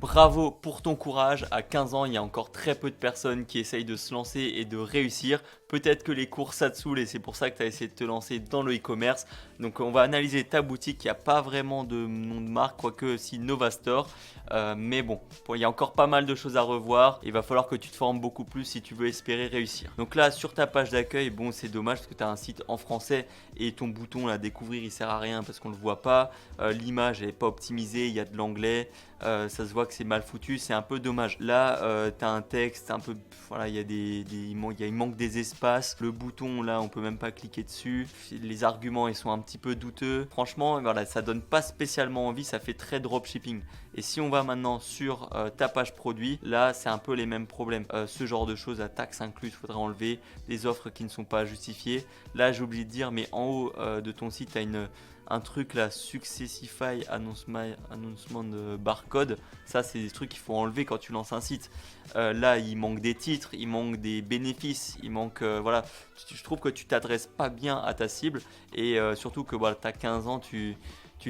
Bravo pour ton courage, à 15 ans il y a encore très peu de personnes qui essayent de se lancer et de réussir. Peut-être que les cours ça te saoule et c'est pour ça que tu as essayé de te lancer dans le e-commerce. Donc on va analyser ta boutique, il n'y a pas vraiment de nom de marque, quoique si Novastore. Mais bon, il y a encore pas mal de choses à revoir. Il va falloir que tu te formes beaucoup plus si tu veux espérer réussir. Donc là sur ta page d'accueil, bon c'est dommage parce que tu as un site en français et ton bouton là découvrir il sert à rien parce qu'on ne le voit pas. L'image elle n'est pas optimisée, il y a de l'anglais. Ça se voit que c'est mal foutu, c'est un peu dommage. Là, tu as un texte un peu, voilà, il manque des espaces. Le bouton, là, on peut même pas cliquer dessus. Les arguments, ils sont un petit peu douteux. Franchement, voilà, ça donne pas spécialement envie, ça fait très dropshipping. Et si on va maintenant sur ta page produit, là, c'est un peu les mêmes problèmes. Ce genre de choses à taxes incluses, il faudra enlever. Les offres qui ne sont pas justifiées. Là, j'ai oublié de dire, mais en haut de ton site, tu as un truc là, Successify Announcement de Barcode. Ça, c'est des trucs qu'il faut enlever quand tu lances un site. Là, il manque des titres, il manque des bénéfices, il manque. Voilà, je trouve que tu t'adresses pas bien à ta cible et surtout que voilà, tu as 15 ans, tu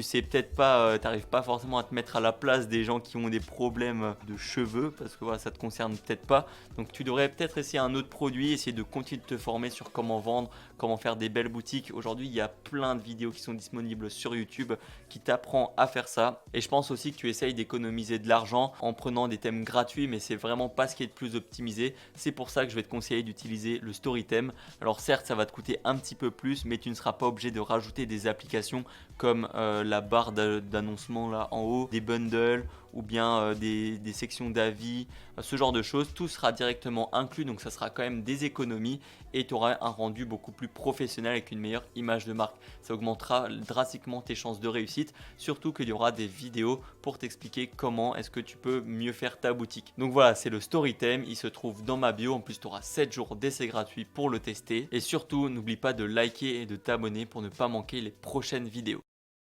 sais peut-être pas, t'arrives pas forcément à te mettre à la place des gens qui ont des problèmes de cheveux parce que voilà, ça te concerne peut-être pas. Donc tu devrais peut-être essayer un autre produit, essayer de continuer de te former sur comment vendre, comment faire des belles boutiques. Aujourd'hui, il y a plein de vidéos qui sont disponibles sur YouTube qui t'apprend à faire ça. Et je pense aussi que tu essayes d'économiser de l'argent en prenant des thèmes gratuits, mais c'est vraiment pas ce qui est le plus optimisé. C'est pour ça que je vais te conseiller d'utiliser le Storytheme. Alors certes, ça va te coûter un petit peu plus, mais tu ne seras pas obligé de rajouter des applications comme la barre d'annoncement là en haut, des bundles ou bien des sections d'avis, ce genre de choses. Tout sera directement inclus, donc ça sera quand même des économies et tu auras un rendu beaucoup plus professionnel avec une meilleure image de marque. Ça augmentera drastiquement tes chances de réussite, surtout qu'il y aura des vidéos pour t'expliquer comment est-ce que tu peux mieux faire ta boutique. Donc voilà, c'est le Storytime, il se trouve dans ma bio. En plus, tu auras 7 jours d'essai gratuit pour le tester. Et surtout, n'oublie pas de liker et de t'abonner pour ne pas manquer les prochaines vidéos.